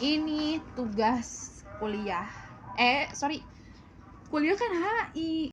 Ini tugas kuliah. Kuliah kan HI.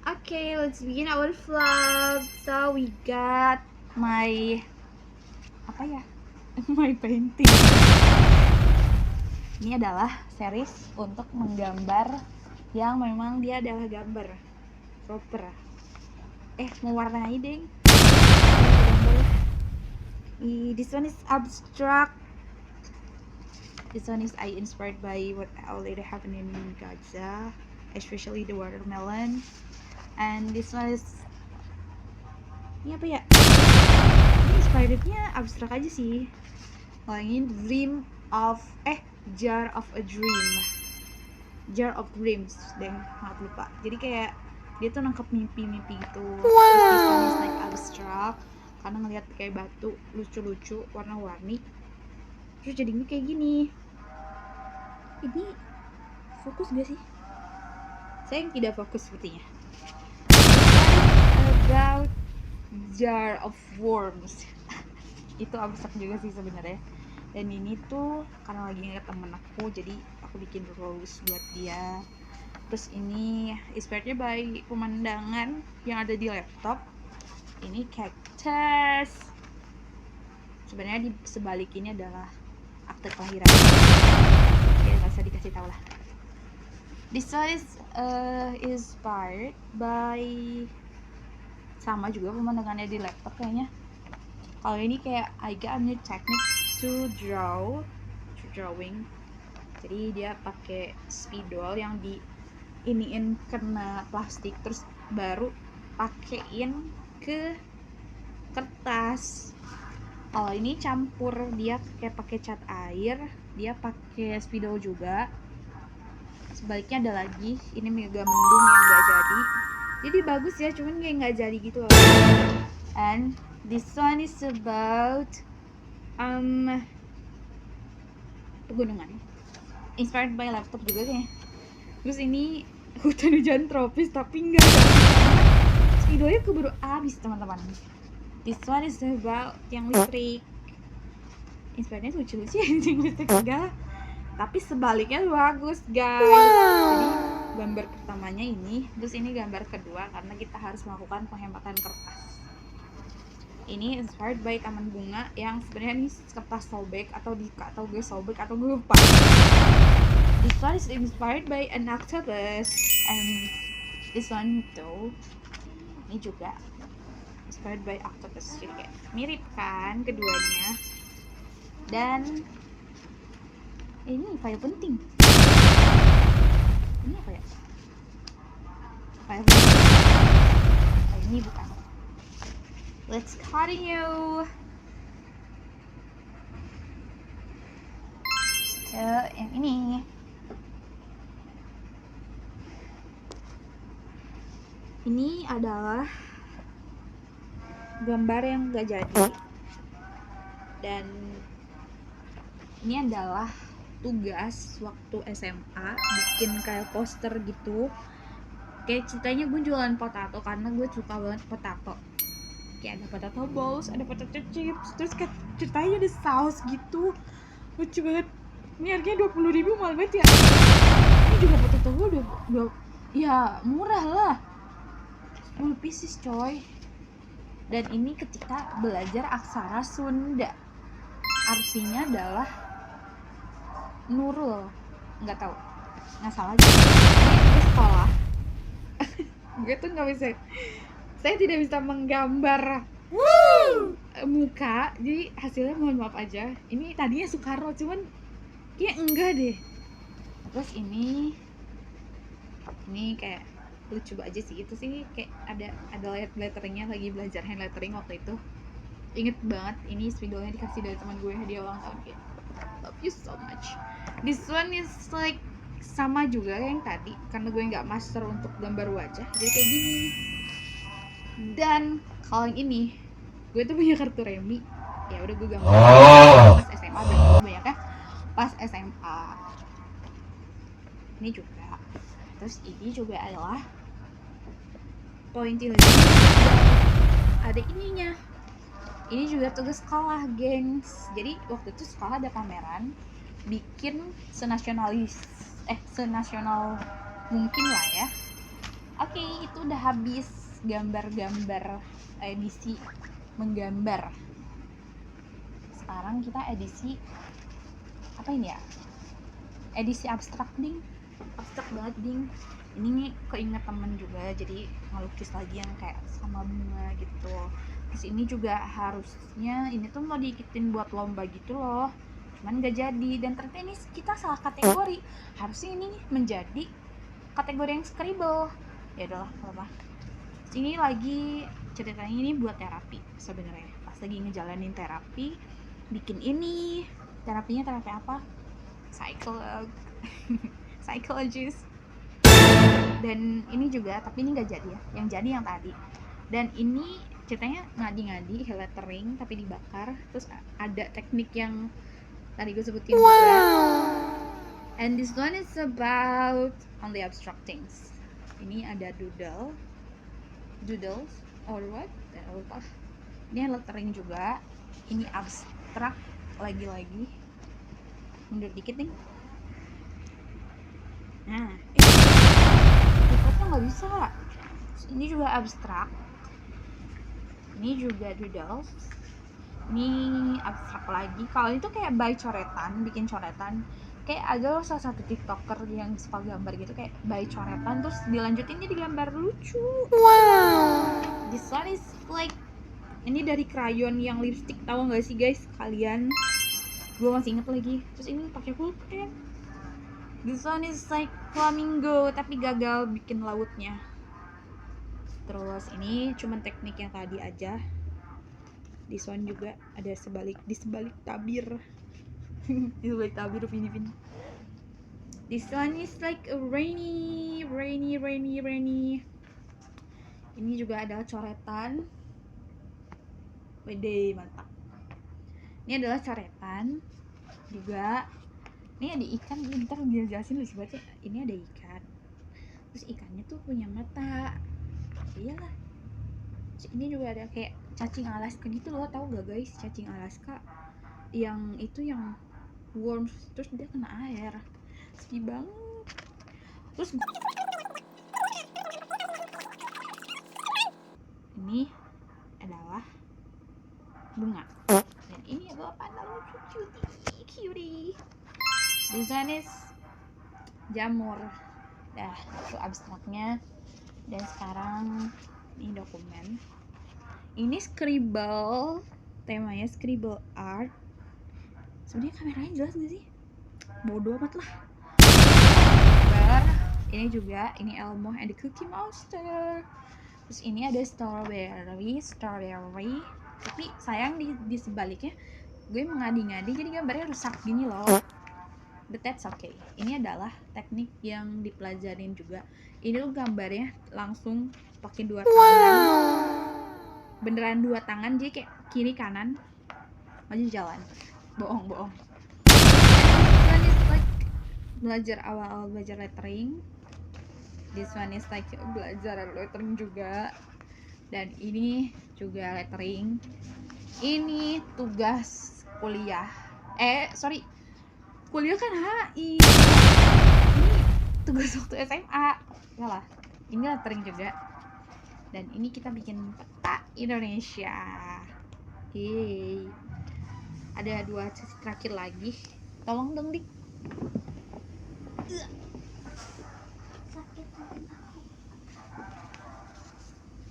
Okay, let's begin our vlog. So we got my my painting. Ini adalah series untuk menggambar yang memang dia adalah gambar proper. Mewarnai deng. This one is abstract. This one is I inspired by what already happened in Gaza, especially the watermelon. And this one is ini apa ya? Ini inspirednya abstrak aja sih. Kalau ini Jar of a Dream. Jar of Dreams, deng, maaf lupa. Jadi kayak dia tuh nangkep mimpi-mimpi gitu. Wow. This one is like abstrak karena ngelihat kayak batu lucu-lucu warna-warni. Terus jadinya kayak gini. Ini fokus gak sih? Saya yang tidak fokus sepertinya. About Jar of Worms. Itu abstrak juga sih sebenarnya. Dan ini tuh karena lagi ngeliat temen aku, jadi aku bikin rose buat dia. Terus ini inspirednya by pemandangan yang ada di laptop. Ini cactus. Sebenarnya di sebalik ini adalah akte kelahiran. Ya nggak usah dikasih tahu lah. This one is inspired by sama juga pemandangannya di laptop kayaknya. Kalau ini kayak I got a new technique to drawing. Jadi dia pakai spidol yang di iniin kena plastik, terus baru pakein ke kertas. Kalau ini campur, dia kayak pakai cat air, dia pakai spidol juga. Sebaliknya ada lagi, ini mega mendung yang nggak jadi. Jadi bagus ya, cuman kayak nggak jadi gitu loh. And this one is about pegunungan. Inspired by laptop juga kayaknya. Terus ini hutan hujan tropis tapi nggak jadi. Spidolnya keburu habis teman-teman. This one is about yang listrik. Inspirednya lucu-lucu ya, yang listrik segala. Tapi sebaliknya bagus guys. Jadi gambar pertamanya ini, terus ini gambar kedua karena kita harus melakukan penghematan kertas. Ini inspired by taman bunga yang sebenarnya ini kertas sobek atau gue sobek atau gue lupa. This one is inspired by an octopus, and this one too. Ini juga inspired by octopus, jadi kayak mirip kan keduanya. Dan ini file penting. Ini apa ya? File penting. Ini bukan. Let's continue. Yang ini. Ini adalah gambar yang gak jadi. Dan ini adalah tugas waktu SMA, bikin kayak poster gitu. Kayak ceritanya gue jualan potato karena gue suka banget potato. Kayak ada potato balls, ada potato chips, terus kayak ceritanya ada saus gitu. Lucu banget. Ini harganya 20.000 mahal banget ya. Ini juga potato gue udah ya murah lah, 10 pieces coy. Dan ini ketika belajar aksara Sunda, artinya adalah Nurul, nggak tahu, nggak salah aja. Ini di sekolah. Gue tuh nggak bisa, saya tidak bisa menggambar muka, jadi hasilnya mohon maaf aja. Ini tadinya Soekarno, cuman kayak enggak deh. Terus ini kayak lucu aja sih, itu sih kayak ada letteringnya, lagi belajar hand lettering waktu itu. Inget banget, ini spidolnya dikasih dari teman gue hadiah ulang tahun, kayak love you so much. This one is like sama juga yang tadi karena gue nggak master untuk gambar wajah, jadi kayak gini. Dan kalau yang ini gue tuh punya kartu remi, ya udah gue gambar pas SMA, dan gue banyaknya pas SMA. Ini juga. Terus ini juga adalah pointilnya, ada ininya. Ini juga tugas sekolah, gengs. Jadi waktu itu sekolah ada pameran bikin senasional mungkin lah ya. Oke, itu udah habis gambar-gambar edisi menggambar. Sekarang kita edisi apa ini ya? Edisi abstrak, ding. Abstrak banget, ding. Ini nih keinget temen juga, jadi ngelukis lagi yang kayak sama bunga gitu. Terus ini juga harusnya ini tuh mau diikitin buat lomba gitu loh, cuman gak jadi. Dan ternyata ini kita salah kategori, harusnya ini menjadi kategori yang scribble. Ya udahlah, apa-apa. Ini lagi ceritanya ini buat terapi sebenarnya. Pas lagi ngejalanin terapi, bikin ini. Terapinya terapi apa? Psychologist. Dan ini juga, tapi ini nggak jadi ya, yang jadi yang tadi. Dan ini ceritanya ngadi-ngadi lettering tapi dibakar. Terus ada teknik yang tadi gue sebutin juga. And this one is about only abstract things. Ini ada doodles or what? Lupa. Ini lettering juga. Ini abstrak lagi-lagi. Mundur dikit nih. Nah, defaultnya nggak bisa. Ini juga abstrak. Ini juga doodles. Ini abstrak lagi. Kalau itu kayak by coretan, bikin coretan. Kayak ada loh salah satu tiktoker yang suka gambar gitu, kayak by coretan terus dilanjutin jadi gambar lucu. Wow. This one is like, ini dari crayon yang lipstick, tahu nggak sih guys kalian? Gue masih inget lagi. Terus ini pakai pulpen. This one is like flamingo tapi gagal bikin lautnya. Terus ini cuman teknik yang tadi aja. This one juga ada di sebalik tabir. Di sebalik tabir Upin. This one is like a rainy. Ini juga ada coretan. Wede, mantap. Ini adalah coretan juga. Ini ada ikan, bentar biar jelasin lucu banget ya. Ini ada ikan. Terus ikannya tuh punya mata. Iyalah. Terus ini juga ada kayak cacing Alaska gitu loh, tahu gak guys cacing Alaska? Yang itu yang worms, terus dia kena air. Sedih banget. Terus ini adalah bunga. Dan ini adalah panda lucu, cutie. This one is jamur. Dah, itu abstraknya. Dan sekarang ini dokumen. Ini scribble, temanya scribble art. Sebenarnya kameranya jelas nggak sih? Bodoh amat lah. Ini juga, ini Elmo and the Cookie Monster. Terus ini ada strawberry. Tapi sayang di sebaliknya gue mengadi-ngadi jadi gambarnya rusak gini loh. But that's okay. Ini adalah teknik yang dipelajarin juga. Ini tuh gambarnya langsung pakai 2 tangan. Beneran 2 tangan, jadi kayak kiri kanan maju jalan. Bohong. This one is like belajar awal belajar lettering. This one is like belajar lettering juga. Dan ini juga lettering. Ini tugas kuliah. Kuliah kan HI. Ini tugas waktu SMA. Yalah. Ini lettering juga. Dan ini kita bikin peta Indonesia. Yeay. Ada 2 sesi terakhir lagi. Tolong dong, Dik. Sakit aku.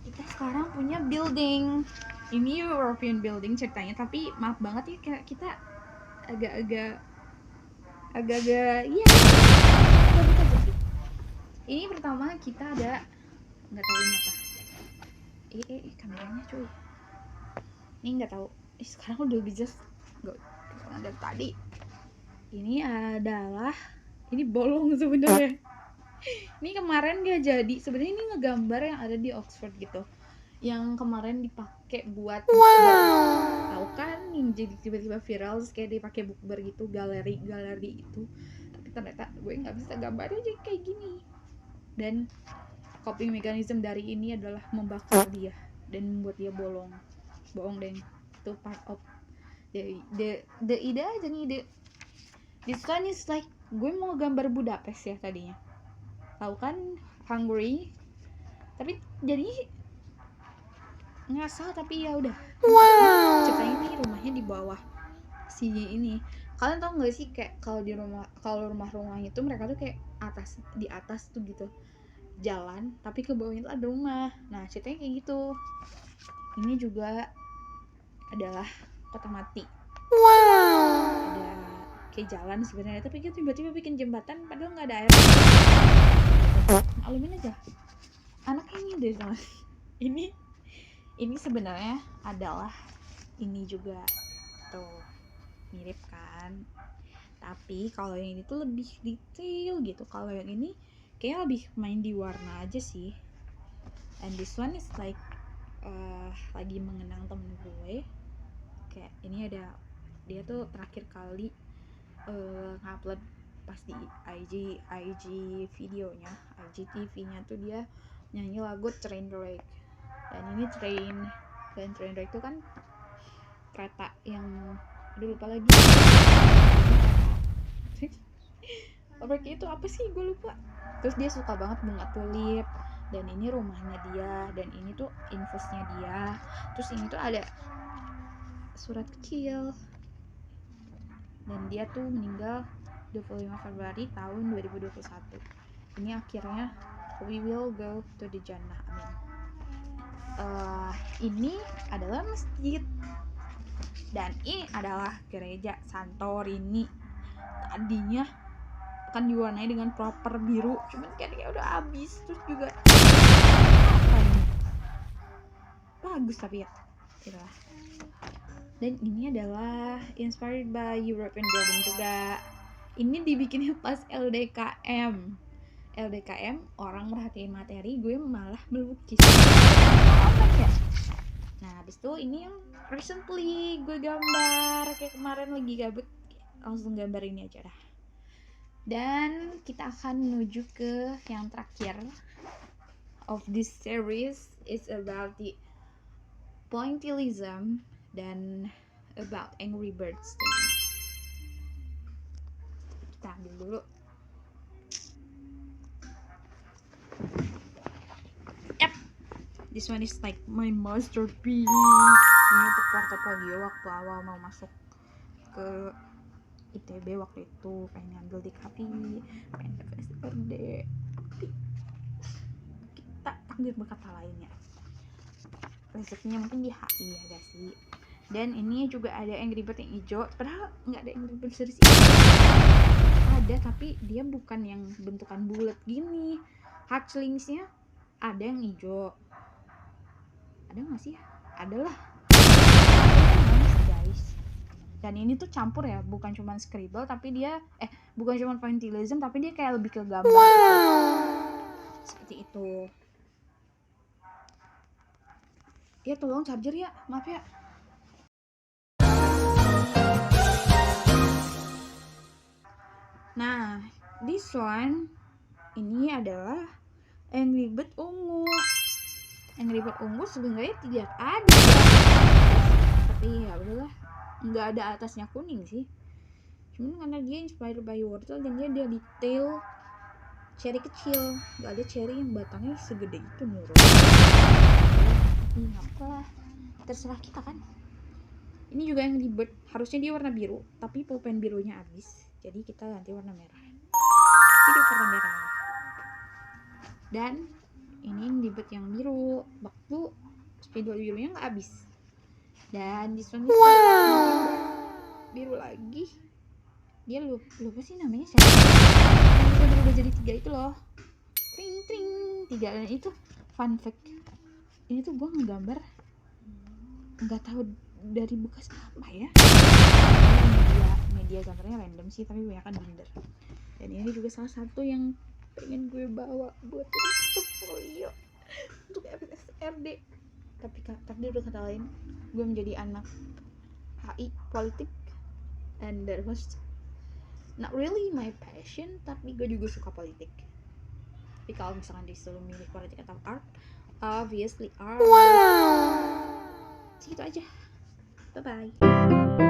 Kita sekarang punya building. Ini European building ceritanya, tapi maaf banget ya kayak kita agak-agak ya. Ini pertama kita ada, nggak tahu ini apa. Kameranya cuy. Ini nggak tahu. Sekarang udah bisa nggak ada tadi. Ini adalah, ini bolong sebenarnya. Ini kemarin gak jadi. Sebenarnya ini ngegambar yang ada di Oxford gitu. Yang kemarin dipakai buat bukber. Tahu kan yang jadi tiba-tiba viral terus kayak dipakai bukber gitu, galeri itu. Tapi ternyata gue nggak bisa gambarnya jadi kayak gini. Dan coping mechanism dari ini adalah membakar dia dan membuat dia bolong. Bohong deng. itu part of the ide aja nih. This one is like gue mau gambar Budapest ya tadinya, tahu kan, Hungary, tapi jadi ngasal. Tapi ya udah, ceritanya nih rumahnya di bawah si ini. Kalian tau nggak sih kayak kalau rumah-rumahnya itu mereka tuh kayak di atas tuh gitu jalan, tapi ke bawahnya tuh ada rumah. Nah ceritanya kayak gitu. Ini juga adalah kota mati. Ada kayak jalan sebenarnya, tapi kita tiba-tiba bikin jembatan padahal nggak ada air. Alumin aja anaknya ini deh sama. Ini sebenarnya adalah ini juga tuh mirip kan, tapi kalau yang ini tuh lebih detail gitu. Kalau yang ini kayak lebih main di warna aja sih. And this one is like lagi mengenang temen gue. Kayak ini ada dia tuh terakhir kali ngupload pas di IG videonya, IGTV-nya tuh dia nyanyi lagu Trainwreck. Dan ini train itu kan kereta yang lupa lagi. Trainwreck itu apa sih, gue lupa. Terus dia suka banget bunga tulip, dan ini rumahnya dia, dan ini tuh infusnya dia. Terus ini tuh ada surat kecil, dan dia tuh meninggal 25 Februari tahun 2021. Ini akhirnya we will go to the Jannah, amin. Ini adalah masjid, dan ini adalah gereja Santorini. Tadinya akan diwarnai dengan proper biru, cuman kayaknya udah habis. Terus juga apa ini, bagus tapi ya itulah. Dan ini adalah inspired by European building juga. Ini dibikinnya pas LDKM, orang merhatiin materi, gue malah melukis. Ya? Nah habis itu ini yang recently gue gambar, kayak kemarin lagi gabut langsung gambar ini aja dah. Dan kita akan menuju ke yang terakhir of this series, is about the pointillism dan about Angry Birds thing. Kita ambil dulu. Yep, this one is like my masterpiece. Ini untuk portofolio waktu awal mau masuk ke ITB waktu itu, pengen ngambil di KPI, pengen ke SRD, kita takdir berkata lainnya, rezekinya mungkin di HI ya guys sih. Dan ini juga ada Angry Bird yang hijau, padahal nggak ada Angry Bird series ini. Ada, tapi dia bukan yang bentukan bulat gini. Hatchlingsnya ada yang hijau, ada nggak sih? Ada lah, guys. Dan ini tuh campur ya, bukan cuma scribble, tapi dia bukan cuma pointillism, tapi dia kayak lebih ke gambar gitu. Seperti itu. Ya tolong charger ya, maaf ya. Nah, this one ini adalah Angry Bird ungu. Angry Bird ungu sebenarnya tidak ada, tapi ya udahlah, nggak ada atasnya kuning sih. Cuman karena dia inspired by wortel, dan dia detail cherry kecil, nggak ada cherry yang batangnya segede itu nurut. Tapi apalah, terserah kita kan. Ini juga yang Angry Bird, harusnya dia warna biru, tapi pulpen birunya habis, jadi kita ganti warna merah. Hidup warna merah. Dan ini Angry Bird yang biru, waktu spidol birunya nggak habis. Dan di sana biru lagi, dia lupa sih namanya siapa, yang bisa berubah jadi 3 itu loh, tring 3. Dan itu fun fact, ini tuh gue ngegambar nggak tahu dari bekas apa ya, media gambarnya random sih, tapi banyak kan Binder. Dan ini juga salah satu yang pengen gue bawa buat jadi portfolio untuk FSRD. Tapi takdir berkata lain, gue menjadi anak HI politik, and that was not really my passion, tapi gue juga suka politik. Tapi kalau misalkan disuruh milih politik atau art, obviously art. Segitu aja. Bye bye.